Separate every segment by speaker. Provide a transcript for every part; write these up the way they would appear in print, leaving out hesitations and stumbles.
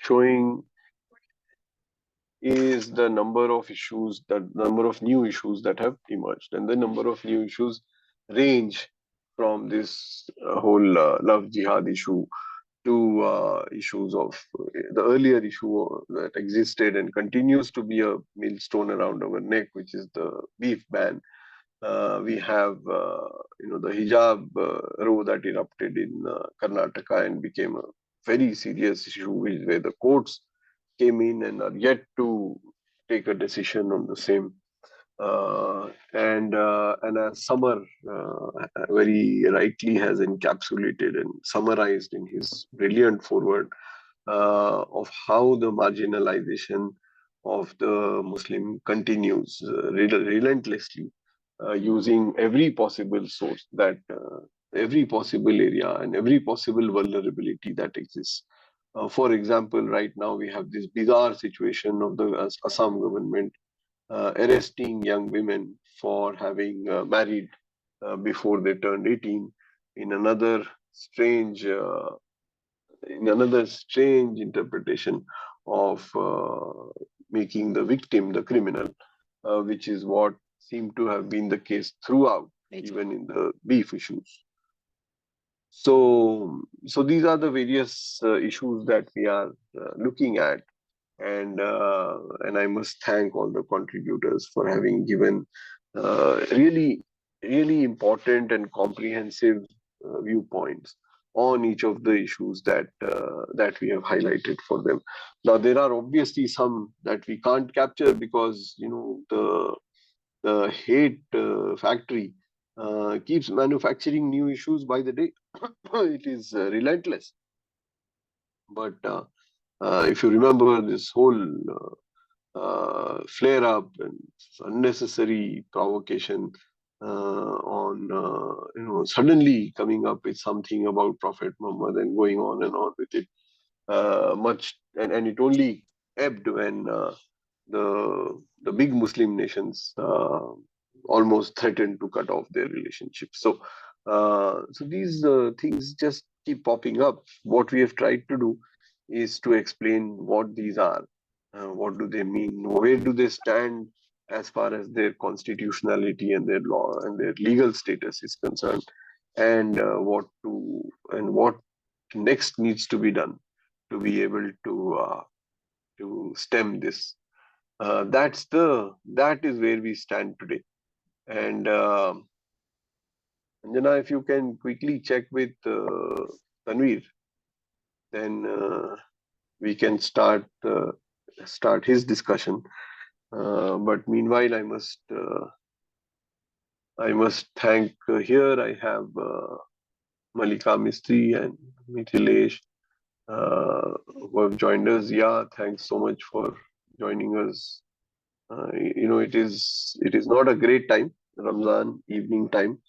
Speaker 1: showing is the number of issues, the number of new issues that have emerged, and the number of new issues range from this whole love jihad issue to issues of the earlier issue that existed and continues to be a millstone around our neck, which is the beef ban. We have, the hijab row that erupted in Karnataka and became a very serious issue, where the courts came in and are yet to take a decision on the same. And as Samar very rightly has encapsulated and summarized in his brilliant foreword of how the marginalization of the Muslim continues relentlessly, using every possible source that every possible area and every possible vulnerability that exists. For example, right now we have this bizarre situation of the Assam government arresting young women for having married before they turned 18 in another strange interpretation of making the victim the criminal, which is what seemed to have been the case throughout, even in the beef issues. So these are the various issues that we are looking at, and I must thank all the contributors for having given really important and comprehensive viewpoints on each of the issues that we have highlighted for them. Now, there are obviously some that we can't capture because the hate factory keeps manufacturing new issues by the day. It is relentless. But if you remember this whole flare up and unnecessary provocation on suddenly coming up with something about Prophet Muhammad and going on and on with it, and it only ebbed when the big Muslim nations almost threatened to cut off their relationship. So these things just keep popping up. What we have tried to do is to explain what these are, what do they mean, where do they stand as far as their constitutionality and their law and their legal status is concerned, and what next needs to be done to be able to stem this. That is where we stand today. And Anjana, if you can quickly check with Tanweer, then we can start his discussion. But meanwhile, I must thank here. I have Malika Mistry and Mithilesh who have joined us. Yeah, thanks so much for joining us. It is not a great time, Ramzan evening time,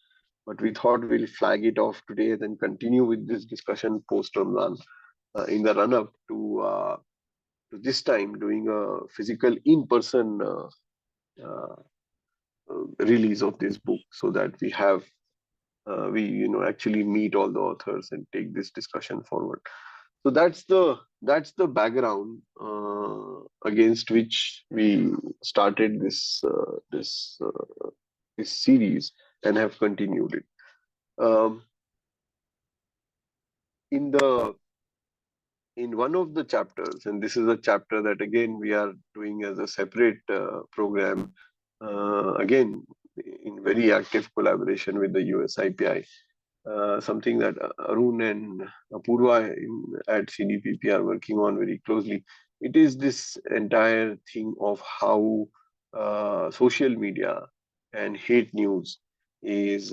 Speaker 1: but we thought we'll flag it off today, then continue with this discussion post Ramzan in the run up to this time doing a physical in-person release of this book, so that we actually meet all the authors and take this discussion forward. So that's the background against which we started this series and have continued it. In one of the chapters, and this is a chapter that again we are doing as a separate program, again in very active collaboration with the US IPI, something that Arun and Apurva at CDPP are working on very closely. It is this entire thing of how social media and hate news is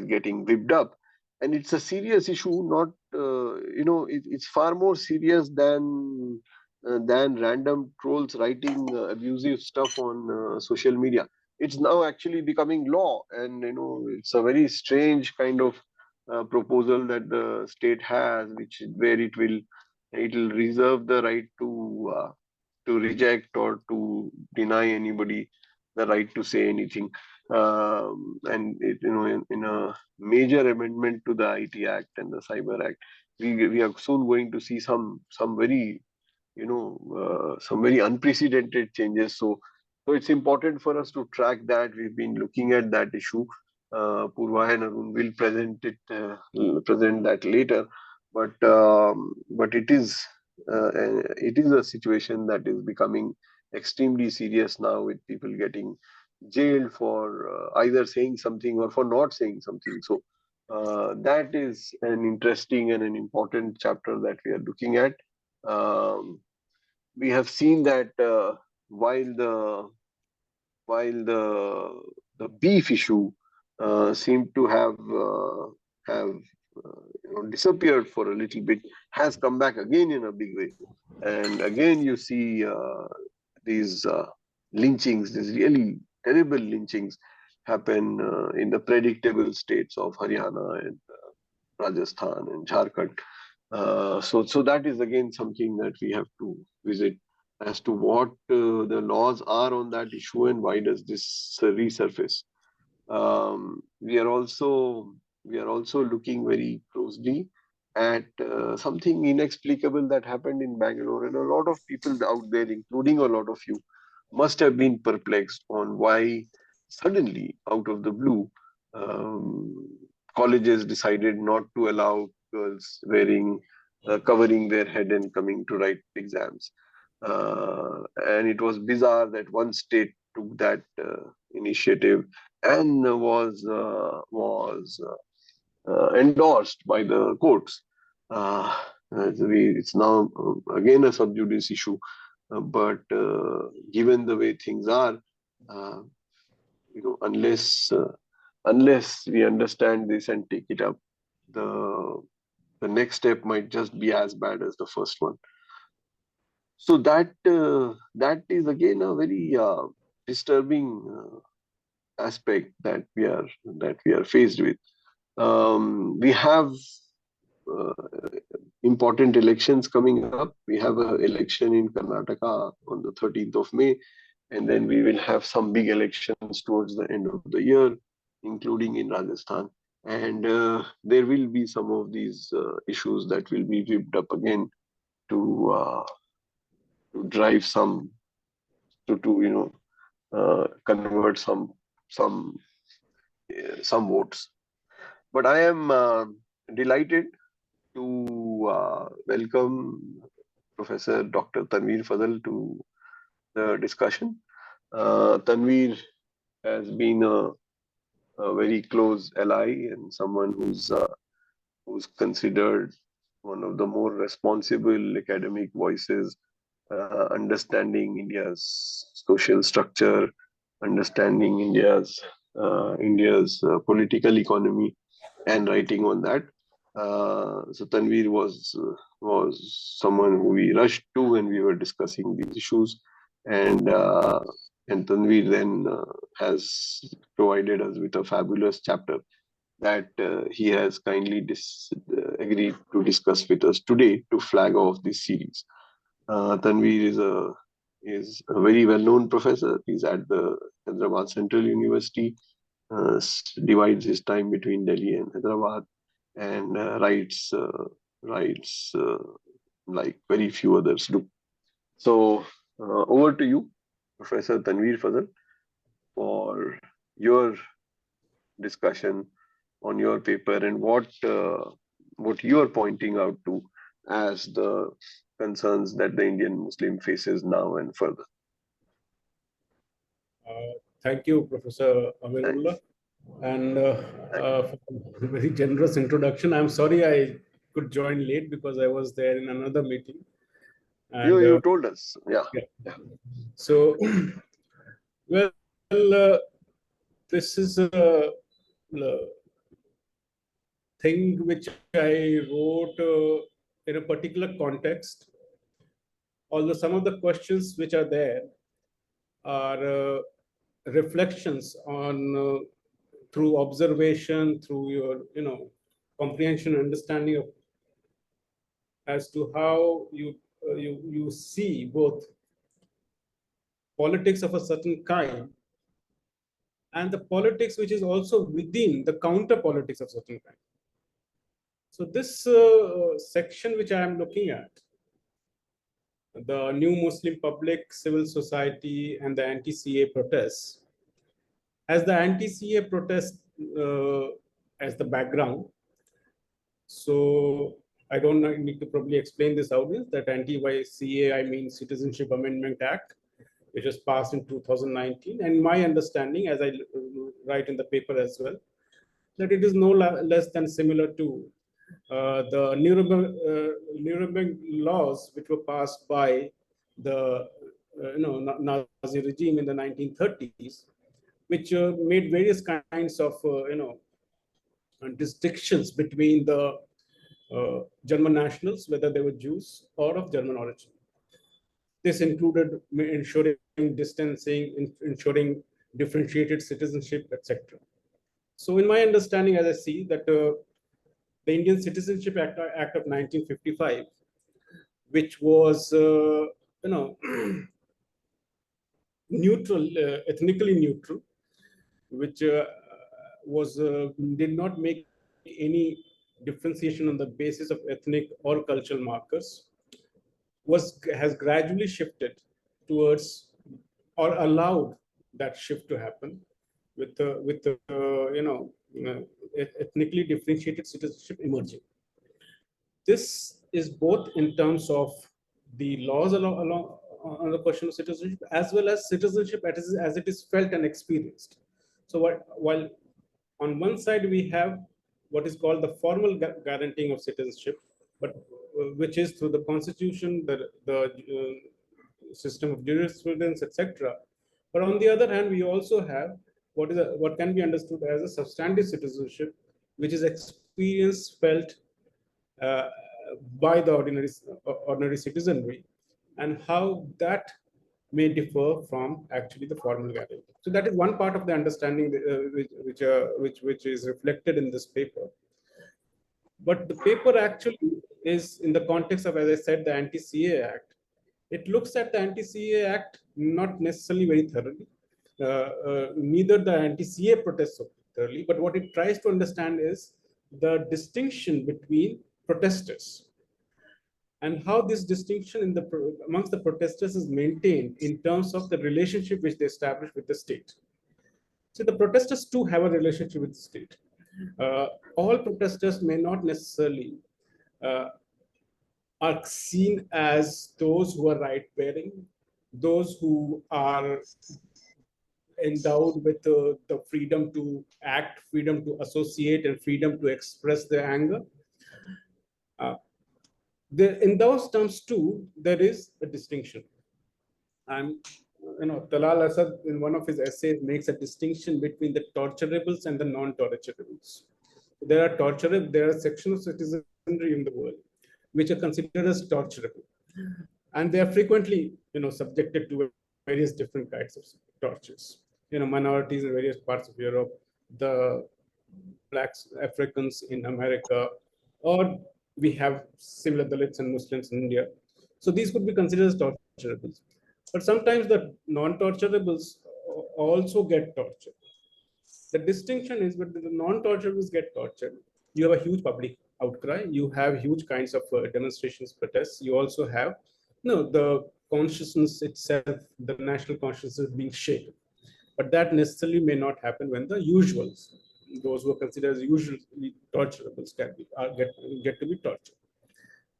Speaker 1: getting whipped up, and it's a serious issue. Not it's far more serious than random trolls writing abusive stuff on social media. It's now actually becoming law, and it's a very strange kind of proposal that the state has, where it will reserve the right to reject or to deny anybody the right to say anything. And in a major amendment to the IT Act and the Cyber Act, we are soon going to see some very some very unprecedented changes. So it's important for us to track that. We've been looking at that issue. Purva and Arun will present that later, but it is a situation that is becoming extremely serious now, with people getting jailed for either saying something or for not saying something. So that is an interesting and an important chapter that we are looking at. Um, we have seen that while the while the beef issue seemed to have disappeared for a little bit, has come back again in a big way, and again you see these lynchings, these really terrible lynchings, happen in the predictable states of Haryana and Rajasthan and Jharkhand. So that is again something that we have to visit, as to what the laws are on that issue and why does this resurface. We are also looking very closely at something inexplicable that happened in Bangalore, and a lot of people out there, including a lot of you, must have been perplexed on why suddenly, out of the blue, um, colleges decided not to allow girls covering their head and coming to write exams. And it was bizarre that one state took that initiative and was endorsed by the courts. It's now again a sub judice issue, but given the way things are, uh, unless we understand this and take it up, the the next step might just be as bad as the first one. So that is again a very disturbing aspect that we are faced with. We have uh, important elections coming up. We have an election in Karnataka on the 13th of May, and then we will have some big elections towards the end of the year, including in Rajasthan. And there will be some of these issues that will be whipped up again to drive to convert some votes. But I am delighted to welcome Professor Dr. Tanweer Fazal to the discussion. Tanweer has been a very close ally and someone who's considered one of the more responsible academic voices, understanding India's social structure, understanding India's political economy, and writing on that. So Tanveer was someone who we rushed to when we were discussing these issues, and Tanveer then has provided us with a fabulous chapter that he has kindly agreed to discuss with us today to flag off this series. Tanveer is a very well-known professor. He's at the Hyderabad Central University, divides his time between Delhi and Hyderabad, and writes like very few others do. So over to you, Professor Tanweer Fazal, for your discussion on your paper and what you are pointing out to as the concerns that the Indian Muslim faces now and further.
Speaker 2: Thank you, Professor Amirullah, and for a very generous introduction. I'm sorry I could join late because I was there in another meeting. And,
Speaker 1: you told us, yeah.
Speaker 2: So, well, this is a thing which I wrote in a particular context. Although some of the questions which are there are reflections on through observation, through your comprehension, understanding of as to how you see both politics of a certain kind and the politics which is also within the counter politics of certain kind. So this section which I am looking at the new Muslim public, civil society, and the anti-CA protests. As the anti-CA protest as the background, so I don't need to probably explain this audience that anti-CA, I mean Citizenship Amendment Act, which was passed in 2019. And my understanding, as I write in the paper as well, that it is no less than similar to the Nuremberg laws, which were passed by the Nazi regime in the 1930s, which made various kinds of distinctions between the German nationals, whether they were Jews or of German origin. This included ensuring distancing, ensuring differentiated citizenship, etc. So, in my understanding, as I see that the Indian Citizenship Act of 1955, which was neutral, ethnically neutral, which did not make any differentiation on the basis of ethnic or cultural markers, has gradually shifted towards or allowed that shift to happen with ethnically differentiated citizenship emerging. This is both in terms of the laws along on the question of citizenship, as well as citizenship as it is felt and experienced. So while on one side we have what is called the formal guaranteeing of citizenship, but which is through the constitution, the system of jurisprudence, etc. But on the other hand, we also have what can be understood as a substantive citizenship, which is experienced, felt uh, by the ordinary citizenry, and how that may differ from actually the formal guarantee. So that is one part of the understanding which is reflected in this paper. But the paper actually is in the context of, as I said, the Anti-CA Act. It looks at the Anti-CA Act not necessarily very thoroughly, neither the Anti-CA protests so thoroughly, but what it tries to understand is the distinction between protesters and how this distinction amongst the protesters is maintained in terms of the relationship which they establish with the state. So the protesters too have a relationship with the state. All protesters may not necessarily are seen as those who are right-bearing, those who are endowed with the freedom to act, freedom to associate, and freedom to express their anger. In those terms too, there is a distinction. And Talal Asad, in one of his essays, makes a distinction between the torturables and the non-torturables. There are sections of citizenry in the world which are considered as torturable, and they are frequently, subjected to various different kinds of tortures. Minorities in various parts of Europe, the blacks, Africans in America, or we have similar Dalits and Muslims in India. So these could be considered as torturables. But sometimes the non-torturables also get tortured. The distinction is when the non-torturables get tortured, you have a huge public outcry, you have huge kinds of demonstrations, protests. You also have the consciousness itself, the national consciousness being shaken. But that necessarily may not happen when the usuals, those who are considered as usually torturables, get to be tortured.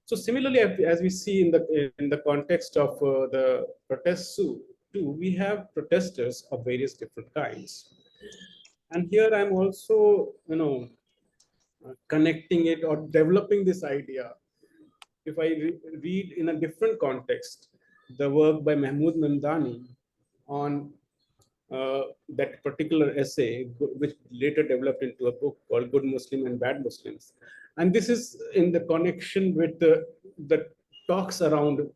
Speaker 2: So similarly, as we see in the context of the protests too, we have protesters of various different kinds. And here I'm also, connecting it or developing this idea. If I read in a different context, the work by Mahmood Mamdani on that particular essay, which later developed into a book called Good Muslim and Bad Muslims. And this is in the connection with the talks around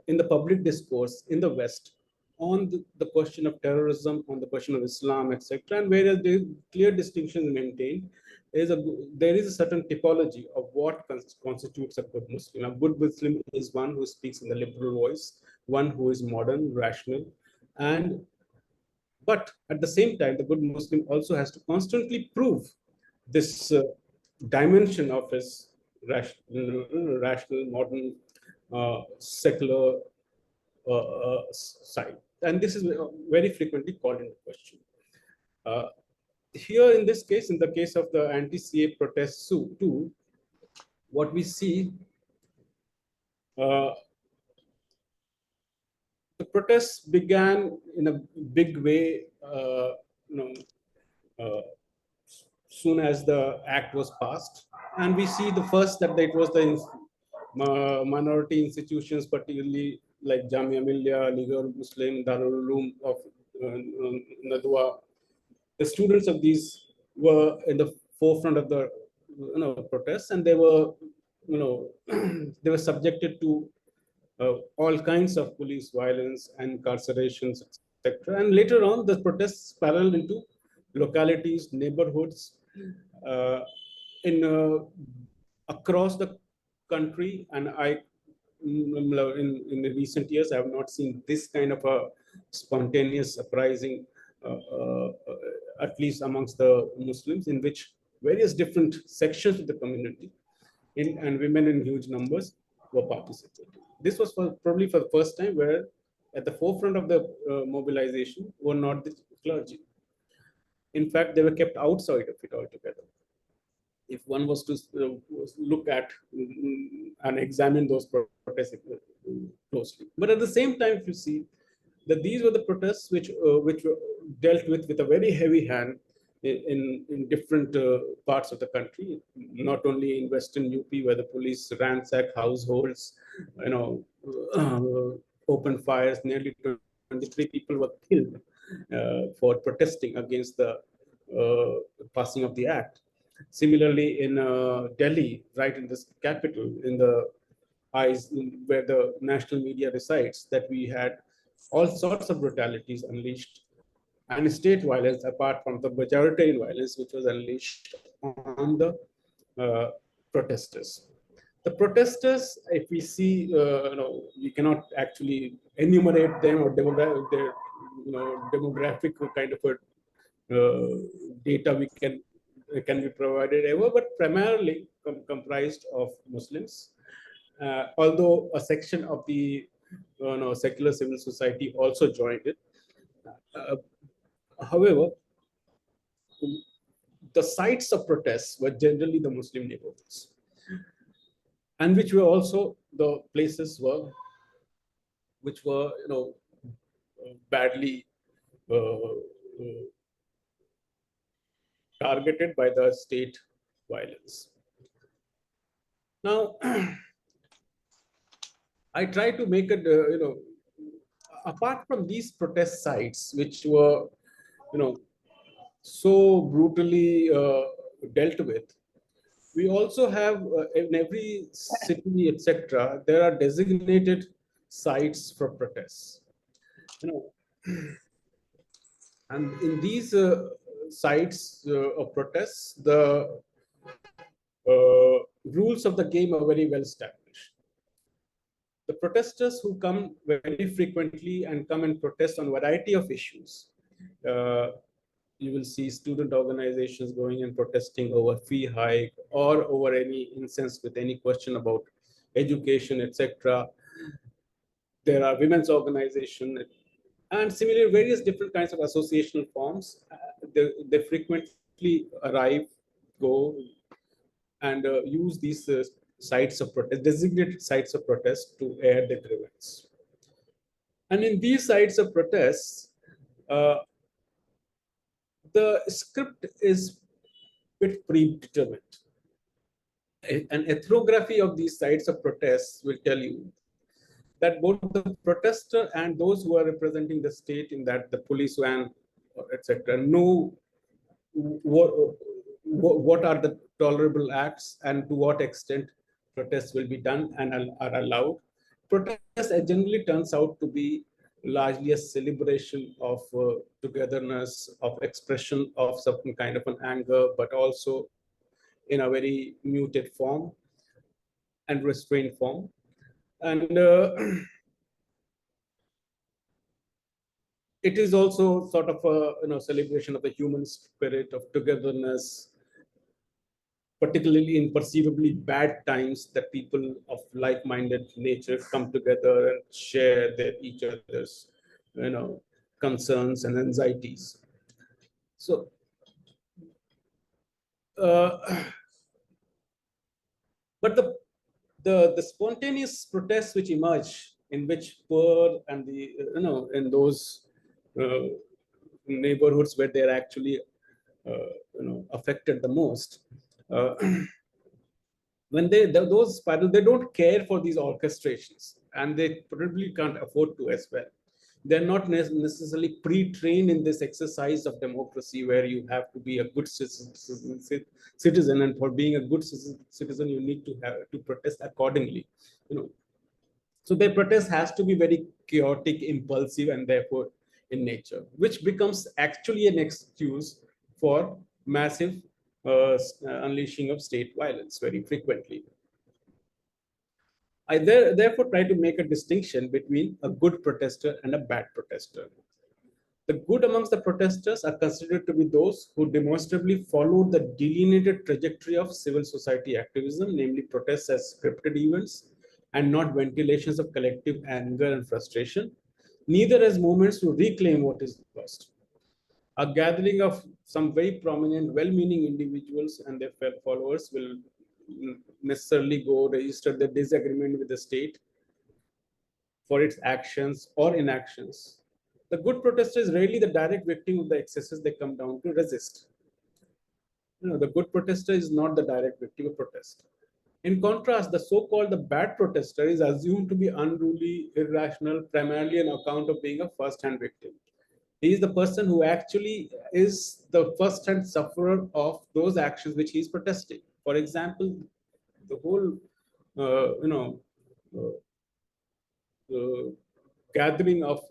Speaker 2: in the public discourse in the West on the question of terrorism, on the question of Islam, etc. And whereas the clear distinction is maintained, there is a certain typology of what constitutes a good Muslim. A good Muslim is one who speaks in the liberal voice, one who is modern, rational, but at the same time, the good Muslim also has to constantly prove this dimension of his rational, modern secular side. And this is very frequently called into question. Here in this case, in the case of the anti-CA protests too, what we see, the protests began in a big way, soon as the act was passed. And we see the first that it was the minority institutions, particularly like Jamia Millia, Liga Muslim, Darul Uloom of Nadwa. The students of these were in the forefront of the protests, and they were they were subjected to all kinds of police violence, incarcerations, etc. And later on, the protests spiraled into localities, neighborhoods, uh, in across the country. And in the recent years, I have not seen this kind of a spontaneous uprising, at least amongst the Muslims, in which various different sections of the community and women in huge numbers were participating. This was probably for the first time where at the forefront of the mobilization were not the clergy. In fact, they were kept outside of it altogether. If one was to look at and examine those protests closely. But at the same time, if you see that these were the protests which were dealt with a very heavy hand in different parts of the country, not only in Western UP, where the police ransacked households, opened fires. Nearly 23 people were killed for protesting against the passing of the act. Similarly, in Delhi, right in this capital, in the eyes where the national media resides, that we had all sorts of brutalities unleashed and state violence apart from the majoritarian violence which was unleashed on the protesters. The protesters, if we see, we cannot actually enumerate them or their demographic kind of a data we can be provided ever, but primarily comprised of Muslims. Although a section of the secular civil society also joined it. Uh, However, the sites of protests were generally the Muslim neighborhoods, and which were also the places which were badly targeted by the state violence. Now, I try to make it, apart from these protest sites, which were, so brutally dealt with, we also have in every city, etc., there are designated sites for protests. And in these sites of protests, the rules of the game are very well established. The protesters who come very frequently and come and protest on a variety of issues, you will see student organizations going and protesting over fee hike or over any instance with any question about education, etc. There are women's organizations and similarly various different kinds of associational forms. They frequently arrive, go, and use these sites of protest, designated sites of protest, to air their grievance. And in these sites of protests, the script is a bit predetermined. An ethnography of these sites of protests will tell you that both the protester and those who are representing the state, in that the police van, etc., know what are the tolerable acts and to what extent protests will be done and are allowed. Protest generally turns out to be largely a celebration of togetherness, of expression of some kind of an anger, but also in a very muted form and restrained form. And it is also sort of a celebration of the human spirit of togetherness, particularly in perceivably bad times, that people of like-minded nature come together and share each other's, concerns and anxieties. So, uh, but the spontaneous protests which emerge, in which poor and the in those uh, neighborhoods where they're actually affected the most, uh, when those spiral, they don't care for these orchestrations, and they probably can't afford to as well. They're not necessarily pre-trained in this exercise of democracy, where you have to be a good citizen, and for being a good citizen, you need to have to protest accordingly. You know, so their protest has to be very chaotic, impulsive, and therefore in nature, which becomes actually an excuse for massive unleashing of state violence very frequently. I therefore try to make a distinction between a good protester and a bad protester. The good amongst the protesters are considered to be those who demonstrably follow the delineated trajectory of civil society activism, namely protests as scripted events and not ventilations of collective anger and frustration, neither as movements to reclaim what is lost. A gathering of some very prominent, well meaning individuals and their followers will necessarily go register their disagreement with the state for its actions or inactions. The good protester is rarely the direct victim of the excesses they come down to resist. The good protester is not the direct victim of protest. In contrast, the so-called the bad protester is assumed to be unruly, irrational, primarily on account of being a first-hand victim. He is the person who actually is the first-hand sufferer of those actions which he is protesting. For example, the whole, uh, you know, uh, gathering of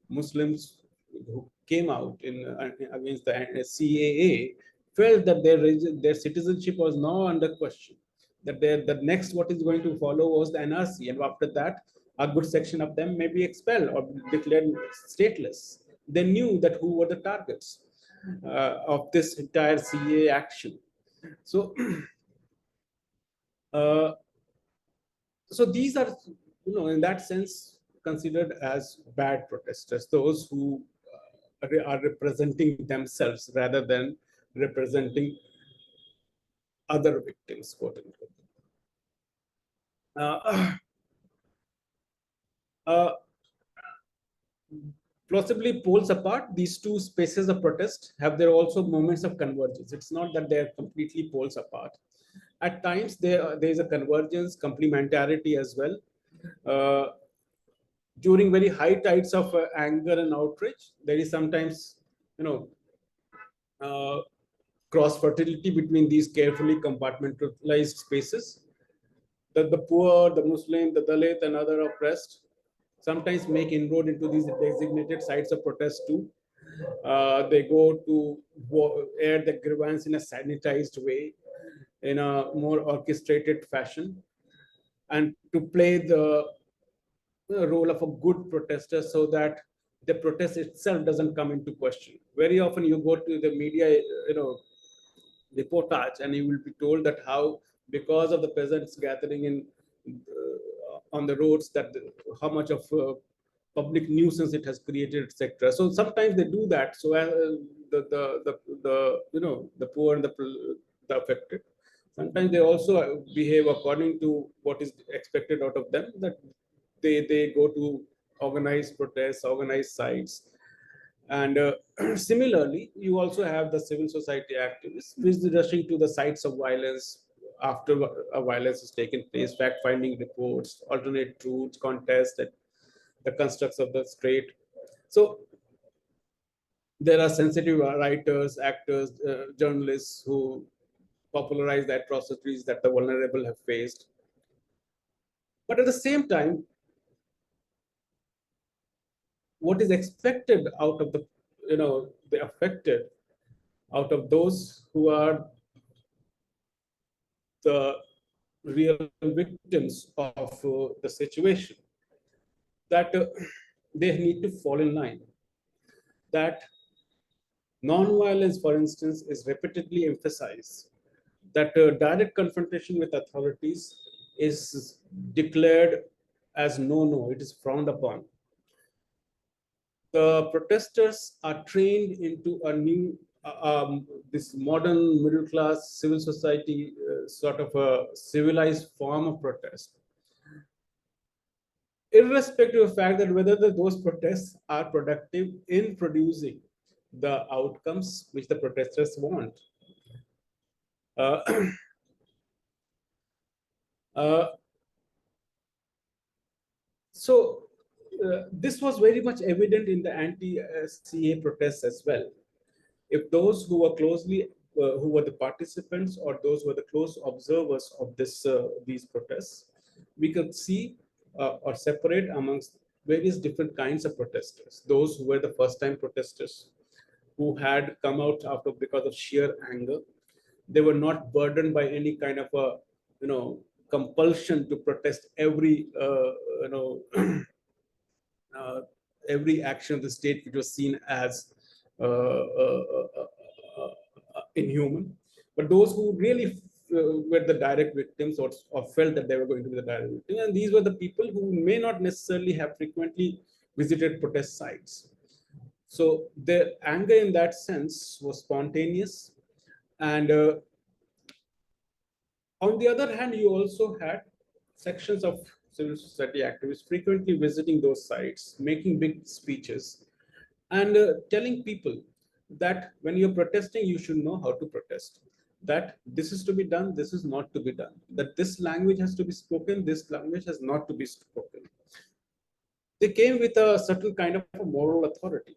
Speaker 2: Muslims who came out against the CAA felt that their citizenship was now under question. That the next what is going to follow was the NRC, and after that, a good section of them may be expelled or declared stateless. They knew that who were the targets of this entire CAA action. So, uh, so these are, in that sense, considered as bad protesters, those who are representing themselves rather than representing other victims, quote unquote. Uh, uh, Plausibly poles apart, these two spaces of protest have their also moments of convergence. It's not that they're completely poles apart. At times, there is a convergence, complementarity as well. Uh, During very high tides of anger and outrage, there is sometimes, you know, uh, cross fertility between these carefully compartmentalized spaces. The poor, the Muslim, the Dalit, and other oppressed sometimes make inroad into these designated sites of protest too. They go to air the grievance in a sanitized way, in a more orchestrated fashion, and to play the role of a good protester so that the protest itself doesn't come into question. Very often you go to the media, reportage, and you will be told that how, because of the peasants gathering in on the roads, that how much of public nuisance it has created, etc. So sometimes they do that. So the poor and the affected, sometimes they also behave according to what is expected out of them. That they go to organized protests, organized sites, and similarly, you also have the civil society activists rushing to the sites of violence after a violence has taken place, fact-finding reports, alternate truths, contests, and the constructs of the state. So there are sensitive writers, actors, journalists who popularize the atrocities that the vulnerable have faced. But at the same time, what is expected out of the affected, out of those who are the real victims of the situation, that they need to fall in line. That non-violence, for instance, is repeatedly emphasized. that direct confrontation with authorities is declared as no, it is frowned upon. The protesters are trained into a new, this modern middle class civil society sort of a civilized form of protest, irrespective of the fact that whether those protests are productive in producing the outcomes which the protesters want. Uh, uh, so this was very much evident in the anti-CA protests as well. If those who were closely, who were the participants or those who were the close observers of these protests, we could see or separate amongst various different kinds of protesters. Those who were the first-time protesters, who had come out after because of sheer anger. They were not burdened by any kind of a, compulsion to protest every, uh, every action of the state which was seen as inhuman. But those who really were the direct victims, or felt that they were going to be the direct victims, and these were the people who may not necessarily have frequently visited protest sites. So their anger in that sense was spontaneous. And on the other hand, you also had sections of civil society activists frequently visiting those sites, making big speeches, and telling people that when you're protesting, you should know how to protest. That this is to be done, this is not to be done. That this language has to be spoken, this language has not to be spoken. They came with a certain kind of a moral authority.